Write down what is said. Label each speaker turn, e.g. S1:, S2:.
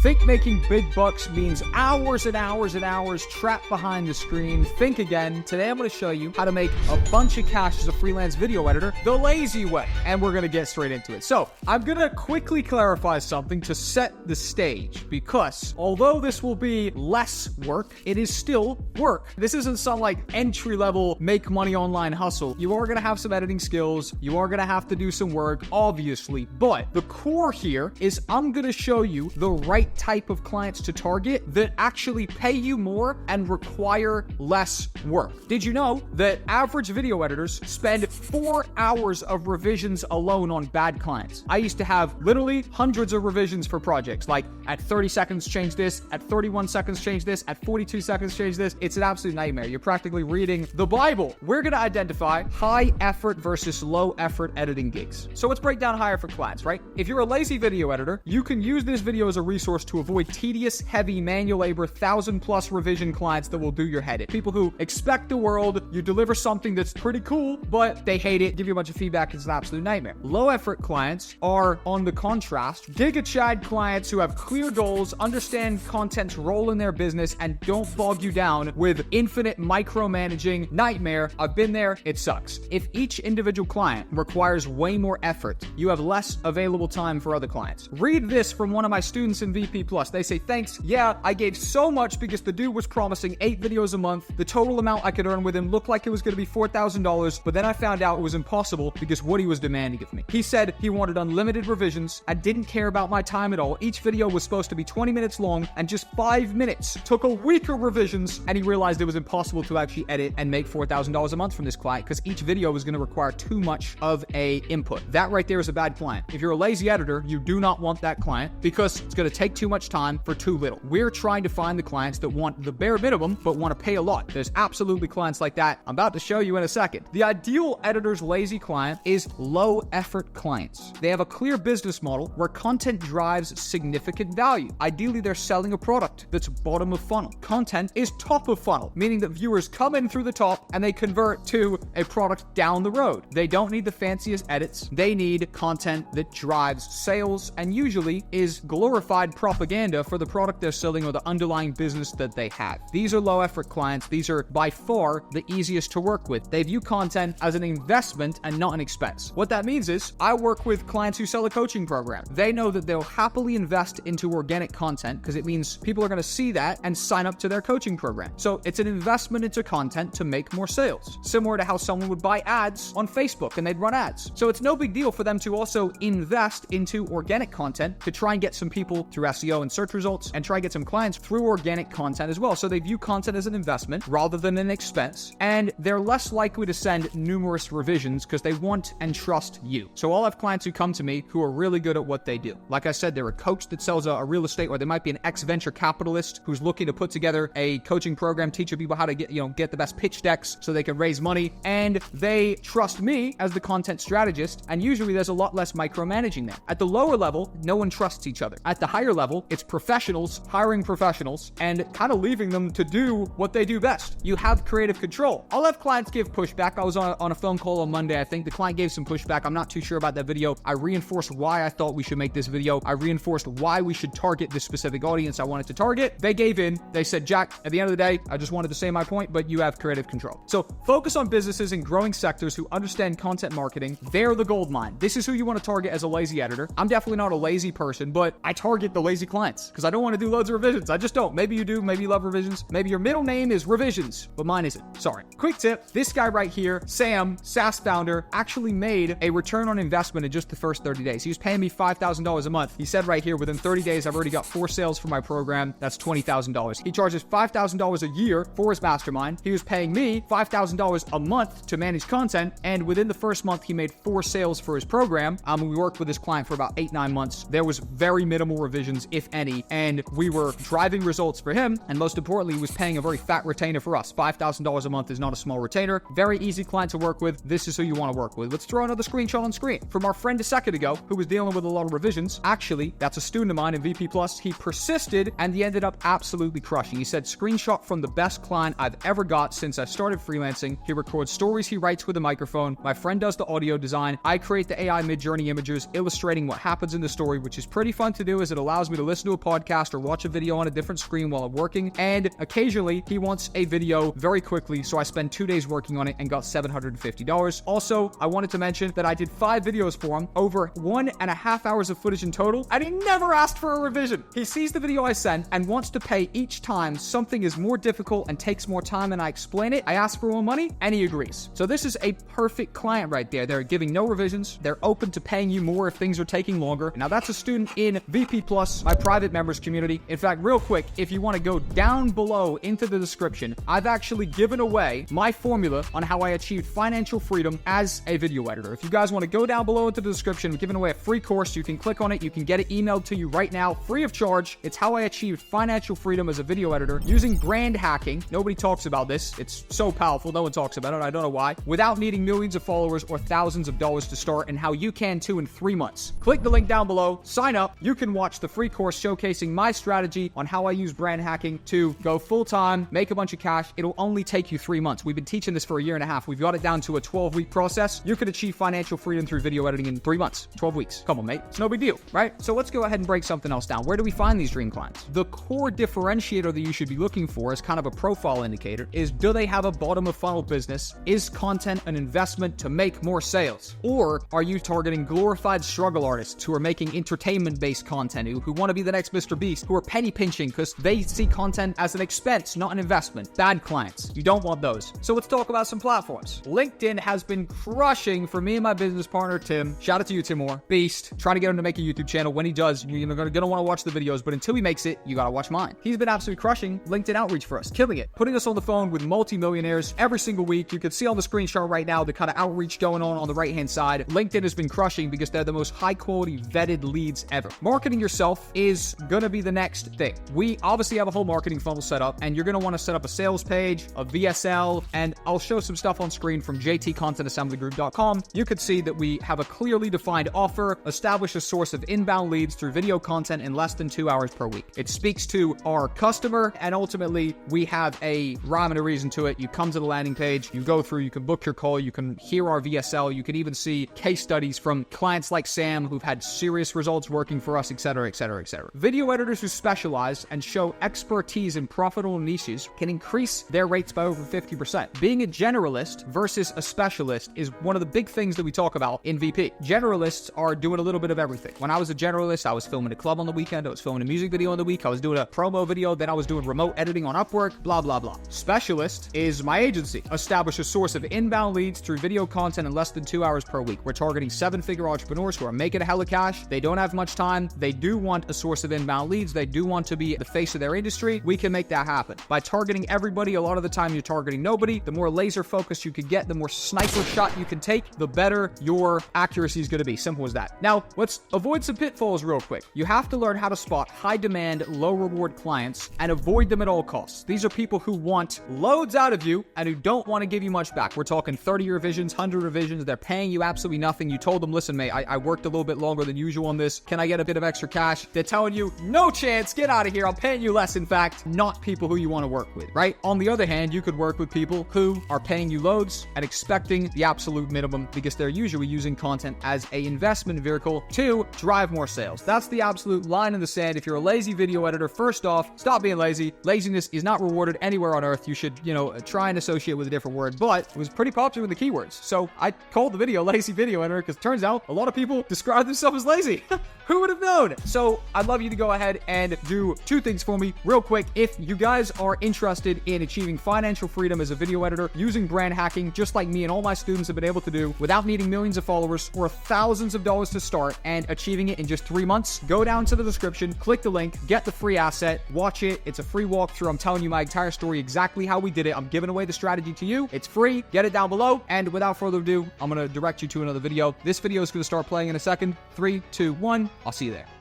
S1: Think making big bucks means hours and hours and hours trapped behind the screen? Think again. Today I'm going to show you how to make a bunch of cash as a freelance video editor the lazy way. And we're going to get straight into it. So I'm going to quickly clarify something to set the stage, because although this will be less work, it is still work. This isn't some like entry-level make money online hustle. You are going to have some editing skills. You are going to have to do some work, obviously. But the core here is I'm going to show you the right type of clients to target that actually pay you more and require less work. Did you know that average video editors spend 4 hours of revisions alone on bad clients? I used to have literally hundreds of revisions for projects, like at 30 seconds change this, at 31 seconds change this, at 42 seconds change this. It's an absolute nightmare. You're practically reading the Bible. We're going to identify high effort versus low effort editing gigs. So let's break down high effort clients, right? If you're a lazy video editor, you can use this video as a resource to avoid tedious, heavy, manual labor, 1,000+ revision clients that will do your head in. People who expect the world, you deliver something that's pretty cool, but they hate it, give you a bunch of feedback, it's an absolute nightmare. Low effort clients are, on the contrast, gigachad clients who have clear goals, understand content's role in their business, and don't bog you down with infinite micromanaging nightmare. I've been there, it sucks. If each individual client requires way more effort, you have less available time for other clients. Read this from one of my students in VP+. They say, thanks, yeah, I gave so much because the dude was promising 8 videos a month. The total amount I could earn with him looked like it was going to be $4,000, but then I found out it was impossible because what he was demanding of me. He said he wanted unlimited revisions. I didn't care about my time at all. Each video was supposed to be 20 minutes long, and just 5 minutes took a week of revisions, and he realized it was impossible to actually edit and make $4,000 a month from this client because each video was going to require too much of a input. That right there is a bad client. If you're a lazy editor, you do not want that client because it's going to take too much time for too little. We're trying to find the clients that want the bare minimum but want to pay a lot. There's absolutely clients like that. I'm about to show you in a second. The ideal editor's lazy client is low effort clients. They have a clear business model where content drives significant value. Ideally, they're selling a product that's bottom of funnel. Content is top of funnel, meaning that viewers come in through the top and they convert to a product down the road. They don't need the fanciest edits. They need content that drives sales and usually is glorified propaganda for the product they're selling or the underlying business that they have. These are low effort clients. These are by far the easiest to work with. They view content as an investment and not an expense. What that means is I work with clients who sell a coaching program. They know that they'll happily invest into organic content because it means people are going to see that and sign up to their coaching program. So it's an investment into content to make more sales, similar to how someone would buy ads on Facebook and they'd run ads. So it's no big deal for them to also invest into organic content to try and get some people through SEO and search results and try and get some clients through organic content as well. So they view content as an investment rather than an expense, and they're less likely to send numerous revisions because they want and trust you. So I'll have clients who come to me who are really good at what they do. Like I said, they're a coach that sells a real estate, or they might be an ex-venture capitalist who's looking to put together a coaching program, teaching people how to get the best pitch decks so they can raise money, and they trust me as the content strategist, and usually there's a lot less micromanaging there. At the lower level, no one trusts each other. At the higher level, it's professionals hiring professionals and kind of leaving them to do what they do best. You have creative control. I'll have clients give pushback. I was on a phone call on Monday. I think the client gave some pushback. I'm not too sure about that video. I reinforced why I thought we should make this video. I reinforced why we should target this specific audience I wanted to target. They gave in. They said, Jack, at the end of the day, I just wanted to say my point, but you have creative control. So focus on businesses in growing sectors who understand content marketing. They're the gold mine. This is who you want to target as a lazy editor. I'm definitely not a lazy person, but I target the lazy clients because I don't want to do loads of revisions. I just don't. Maybe you do. Maybe you love revisions. Maybe your middle name is revisions, but mine isn't. Sorry. Quick tip. This guy right here, Sam, SaaS founder, actually made a return on investment in just the first 30 days. He was paying me $5,000 a month. He said right here, within 30 days, I've already got 4 sales for my program. That's $20,000. He charges $5,000 a year for his mastermind. He was paying me $5,000 a month to manage content. And within the first month, he made 4 sales for his program. We worked with this client for about 8-9 months. There was very minimal revisions, if any. And we were driving results for him. And most importantly, he was paying a very fat retainer for us. $5,000 a month is not a small retainer. Very easy client to work with. This is who you want to work with. Let's throw another screenshot on screen from our friend a second ago who was dealing with a lot of revisions. Actually, that's a student of mine in VP+. He persisted and he ended up absolutely crushing. He said, screenshot from the best client I've ever got since I started freelancing. He records stories he writes with a microphone. My friend does the audio design. I create the AI mid-journey images illustrating what happens in the story, which is pretty fun to do as it allows allows me to listen to a podcast or watch a video on a different screen while I'm working, and occasionally he wants a video very quickly, so I spend 2 days working on it and got $750. Also, I wanted to mention that I did 5 videos for him, over 1.5 hours of footage in total, and he never asked for a revision. He sees the video I sent and wants to pay each time something is more difficult and takes more time and I explain it. I ask for more money and he agrees. So this is a perfect client right there. They're giving no revisions. They're open to paying you more if things are taking longer. Now that's a student in VP Plus, my private members community. In fact, real quick, if you want to go down below into the description, I've actually given away my formula on how I achieved financial freedom as a video editor. If you guys want to go down below into the description, I'm giving away a free course. You can click on it. You can get it emailed to you right now, free of charge. It's how I achieved financial freedom as a video editor using brand hacking. Nobody talks about this. It's so powerful. No one talks about it. I don't know why. Without needing millions of followers or thousands of dollars to start, and how you can too in 3 months. Click the link down below, sign up. You can watch the free course showcasing my strategy on how I use brand hacking to go full-time, make a bunch of cash. It'll only take you 3 months. We've been teaching this for a year and a half. We've got it down to a 12-week process. You could achieve financial freedom through video editing in 3 months, 12 weeks. Come on, mate. It's no big deal, right? So let's go ahead and break something else down. Where do we find these dream clients? The core differentiator that you should be looking for as kind of a profile indicator is, do they have a bottom of funnel business? Is content an investment to make more sales? Or are you targeting glorified struggle artists who are making entertainment-based content, who want to be the next Mr. Beast, who are penny pinching because they see content as an expense, not an investment? Bad clients. You don't want those. So let's talk about some platforms. LinkedIn has been crushing for me and my business partner, Tim. Shout out to you, Timur. Beast. Trying to get him to make a YouTube channel. When he does, you're gonna want to watch the videos, but until he makes it, you gotta watch mine. He's been absolutely crushing LinkedIn outreach for us, killing it, putting us on the phone with multi-millionaires every single week. You can see on the screenshot right now the kind of outreach going on the right-hand side. LinkedIn has been crushing because they're the most high-quality vetted leads ever. Marketing yourself is gonna be the next thing. We obviously have a whole marketing funnel set up, and you're gonna want to set up a sales page, a VSL, and I'll show some stuff on screen from jtcontentassemblygroup.com. You could see that we have a clearly defined offer, establish a source of inbound leads through video content in less than 2 hours per week. It speaks to our customer, and ultimately we have a rhyme and a reason to it. You come to the landing page, you go through, you can book your call, you can hear our VSL, you can even see case studies from clients like Sam who've had serious results working for us, etc., etc., etc. Video editors who specialize and show expertise in profitable niches can increase their rates by over 50%. Being a generalist versus a specialist is one of the big things that we talk about in VP. Generalists are doing a little bit of everything. When I was a generalist, I was filming a club on the weekend, I was filming a music video on the week, I was doing a promo video, then I was doing remote editing on Upwork, blah, blah, blah. Specialist is my agency. Establish a source of inbound leads through video content in less than 2 hours per week. We're targeting 7-figure entrepreneurs who are making a hella cash. They don't have much time. They do want a source of inbound leads. They do want to be the face of their industry. We can make that happen. By targeting everybody, a lot of the time you're targeting nobody. The more laser focused you can get, the more sniper shot you can take, the better your accuracy is going to be. Simple as that. Now, let's avoid some pitfalls real quick. You have to learn how to spot high demand, low reward clients and avoid them at all costs. These are people who want loads out of you and who don't want to give you much back. We're talking 30 revisions, 100 revisions. They're paying you absolutely nothing. You told them, listen, mate, I worked a little bit longer than usual on this. Can I get a bit of extra cash? They're telling you, no chance, get out of here. I'm paying you less. In fact, not people who you want to work with, right? On the other hand, you could work with people who are paying you loads and expecting the absolute minimum because they're usually using content as an investment vehicle to drive more sales. That's the absolute line in the sand. If you're a lazy video editor, first off, stop being lazy. Laziness is not rewarded anywhere on earth. You should, try and associate with a different word, but it was pretty popular with the keywords. So I called the video Lazy Video Editor because it turns out a lot of people describe themselves as lazy. Who would have known? So I'd love you to go ahead and do 2 things for me real quick. If you guys are interested in achieving financial freedom as a video editor using brand hacking, just like me and all my students have been able to do without needing millions of followers or thousands of dollars to start and achieving it in just 3 months, go down to the description, click the link, get the free asset, watch it. It's a free walkthrough. I'm telling you my entire story, exactly how we did it. I'm giving away the strategy to you. It's free. Get it down below. And without further ado, I'm going to direct you to another video. This video is going to start playing in a second. 3, 2, 1. I'll see you there.